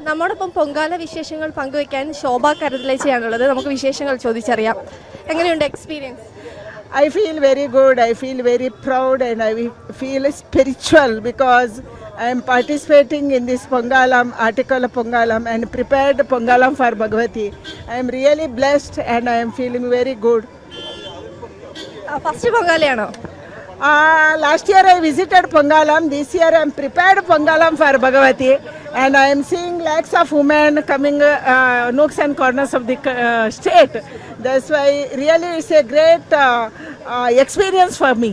നമ്മോടൊപ്പം പൊങ്കാല വിശേഷങ്ങൾ പങ്കുവയ്ക്കാൻ ശോഭ കരുതലേച്ചയാണുള്ളത്. നമുക്ക് വിശേഷങ്ങൾ ചോദിച്ചറിയാം. എങ്ങനെയുണ്ട് experience? I feel very good. I feel very proud and I feel spiritual because I am participating in this Pongalam, article of Pongalam and prepared Pongalam for Bhagavati. I am really blessed and I am feeling very good. First പൊങ്കാലയാണോ? Last year I visited Pongalam. This year I am prepared Pongalam for Bhagavati and I am seeing lakhs of women coming nooks and corners of the state. That's why really it's a great experience for me.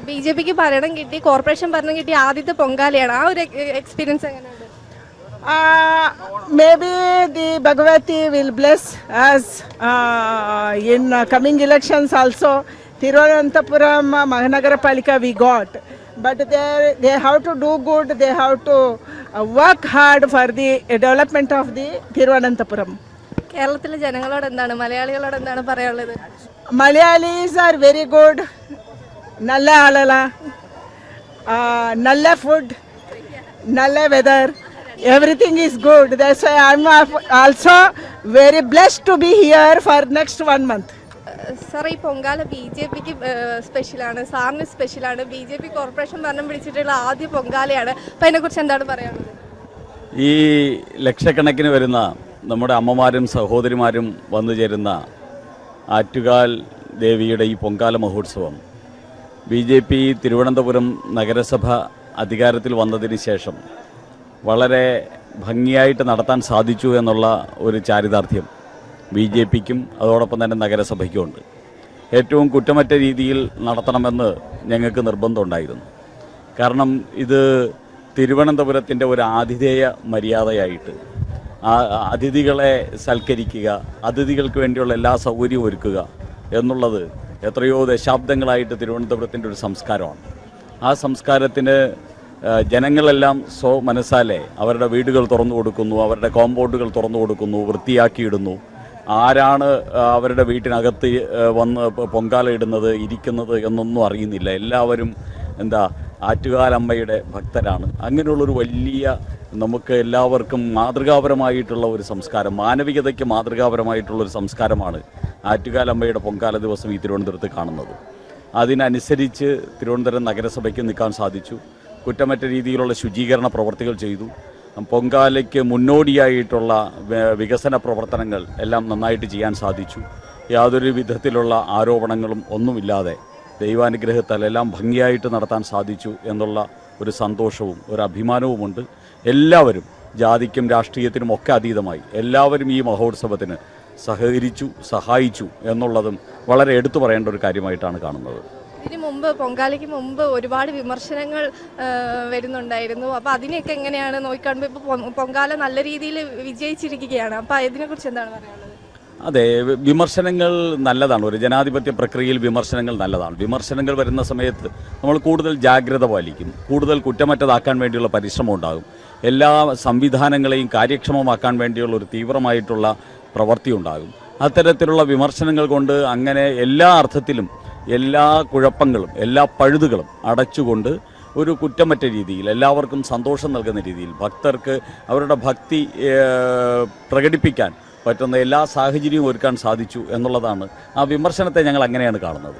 BJPക്ക് ഭരണം കിട്ടി, corporation ഭരണം കിട്ടി, ആദ്യത്തെ പൊങ്കാലയാണ്. ആ ഒരു experience എങ്ങനെയുണ്ട്? Maybe the Bhagavati will bless us in coming elections also. Thiruvananthapuram Mahanagara Palika we got, but they have to do good. They have to work hard for the development of the Thiruvananthapuram. കേരളത്തിലെ ജനങ്ങളോട് എന്താണ്, മലയാളികളോട് എന്താണ് പറയാനുള്ളത്? Malayalis are very good. Nalla alala, nalla food, nalla weather. Everything is good. That's why I'm also very blessed to be here for next 1 month. Sir, ഈ പൊങ്കാല BJPക്ക് സ്പെഷ്യലാണ്, സാറിന് സ്പെഷ്യലാണ്. BJP corporation ഭരണം പിടിച്ചിട്ടുള്ള ആദ്യ പൊങ്കാലയാണ്. അപ്പം അതിനെക്കുറിച്ച് എന്താണ് പറയാനുള്ളത്? ഈ ലക്ഷക്കണക്കിന് വരുന്ന നമ്മുടെ അമ്മമാരും സഹോദരിമാരും വന്നു ചേരുന്ന ആറ്റുകാൽ ദേവിയുടെ ഈ പൊങ്കാല മഹോത്സവം BJP തിരുവനന്തപുരം നഗരസഭ അധികാരത്തിൽ വന്നതിന് ശേഷം വളരെ ഭംഗിയായിട്ട് നടത്താൻ സാധിച്ചു എന്നുള്ള ഒരു ചാരിതാർത്ഥ്യം BJPക്കും അതോടൊപ്പം തന്നെ നഗരസഭയ്ക്കുമുണ്ട്. ഏറ്റവും കുറ്റമറ്റ രീതിയിൽ നടത്തണമെന്ന് ഞങ്ങൾക്ക് നിർബന്ധമുണ്ടായിരുന്നു. കാരണം ഇത് തിരുവനന്തപുരത്തിൻ്റെ ഒരു ആതിഥേയ മര്യാദയായിട്ട് അതിഥികളെ സൽക്കരിക്കുക, അതിഥികൾക്ക് വേണ്ടിയുള്ള എല്ലാ സൗകര്യവും ഒരുക്കുക എന്നുള്ളത് എത്രയോ ദശാബ്ദങ്ങളായിട്ട് തിരുവനന്തപുരത്തിൻ്റെ ഒരു സംസ്കാരമാണ്. ആ സംസ്കാരത്തിന് ജനങ്ങളെല്ലാം മനസ്സാലെ അവരുടെ വീടുകൾ തുറന്നു കൊടുക്കുന്നു, അവരുടെ കോമ്പൗണ്ടുകൾ തുറന്നു കൊടുക്കുന്നു, വൃത്തിയാക്കിയിടുന്നു. ആരാണ് അവരുടെ വീട്ടിനകത്ത് വന്ന് പൊങ്കാല ഇടുന്നത്, ഇരിക്കുന്നത് എന്നൊന്നും അറിയുന്നില്ല. എല്ലാവരും ആറ്റുകാലമ്മയുടെ ഭക്തരാണ്. അങ്ങനെയുള്ളൊരു വലിയ നമുക്ക് എല്ലാവർക്കും മാതൃകാപരമായിട്ടുള്ള ഒരു സംസ്കാരം, മാനവികതയ്ക്ക് മാതൃകാപരമായിട്ടുള്ളൊരു സംസ്കാരമാണ് ആറ്റുകാലമ്മയുടെ പൊങ്കാല ദിവസം ഈ തിരുവനന്തപുരത്ത് കാണുന്നത്. അതിനനുസരിച്ച് തിരുവനന്തപുരം നഗരസഭയ്ക്ക് നിൽക്കാൻ സാധിച്ചു. കുറ്റമറ്റ രീതിയിലുള്ള ശുചീകരണ പ്രവർത്തികൾ ചെയ്തു. പൊങ്കാലയ്ക്ക് മുന്നോടിയായിട്ടുള്ള വികസന പ്രവർത്തനങ്ങൾ എല്ലാം നന്നായിട്ട് ചെയ്യാൻ സാധിച്ചു. യാതൊരു വിധത്തിലുള്ള ആരോപണങ്ങളും ഒന്നുമില്ലാതെ ദൈവാനുഗ്രഹത്താൽ എല്ലാം ഭംഗിയായിട്ട് നടത്താൻ സാധിച്ചു എന്നുള്ള ഒരു സന്തോഷവും ഒരു അഭിമാനവുമുണ്ട്. എല്ലാവരും ജാതിക്കും രാഷ്ട്രീയത്തിനും ഒക്കെ അതീതമായി എല്ലാവരും ഈ മഹോത്സവത്തിന് സഹകരിച്ചു, സഹായിച്ചു എന്നുള്ളതും വളരെ എടുത്തു പറയേണ്ട ഒരു കാര്യമായിട്ടാണ് കാണുന്നത്. ഇതിന് മുമ്പ്, പൊങ്കാലയ്ക്ക് മുമ്പ് ഒരുപാട് വിമർശനങ്ങൾ വരുന്നുണ്ടായിരുന്നു. അപ്പോൾ അതിനെയൊക്കെ എങ്ങനെയാണ് നോക്കിക്കാണുമ്പോൾ ഇപ്പോൾ പൊങ്കാല നല്ല രീതിയിൽ വിജയിച്ചിരിക്കുകയാണ്. അപ്പോൾ ഇതിനെക്കുറിച്ച് എന്താണ് പറയാനുള്ളത്? അതെ, വിമർശനങ്ങൾ നല്ലതാണ്. ഒരു ജനാധിപത്യ പ്രക്രിയയിൽ വിമർശനങ്ങൾ നല്ലതാണ്. വിമർശനങ്ങൾ വരുന്ന സമയത്ത് നമ്മൾ കൂടുതൽ ജാഗ്രത പാലിക്കും, കൂടുതൽ കുറ്റമറ്റതാക്കാൻ വേണ്ടിയുള്ള പരിശ്രമം ഉണ്ടാകും. എല്ലാ സംവിധാനങ്ങളെയും കാര്യക്ഷമമാക്കാൻ വേണ്ടിയുള്ള ഒരു തീവ്രമായിട്ടുള്ള പ്രവൃത്തി ഉണ്ടാകും. അത്തരത്തിലുള്ള വിമർശനങ്ങൾ കൊണ്ട് അങ്ങനെ എല്ലാ അർത്ഥത്തിലും എല്ലാ കുഴപ്പങ്ങളും എല്ലാ പഴുതുകളും അടച്ചുകൊണ്ട് ഒരു കുറ്റമറ്റ രീതിയിൽ എല്ലാവർക്കും സന്തോഷം നൽകുന്ന രീതിയിൽ ഭക്തർക്ക് അവരുടെ ഭക്തി പ്രകടിപ്പിക്കാൻ പറ്റുന്ന എല്ലാ സാഹചര്യവും ഒരുക്കാൻ സാധിച്ചു എന്നുള്ളതാണ്. ആ വിമർശനത്തെ ഞങ്ങൾ അങ്ങനെയാണ് കാണുന്നത്.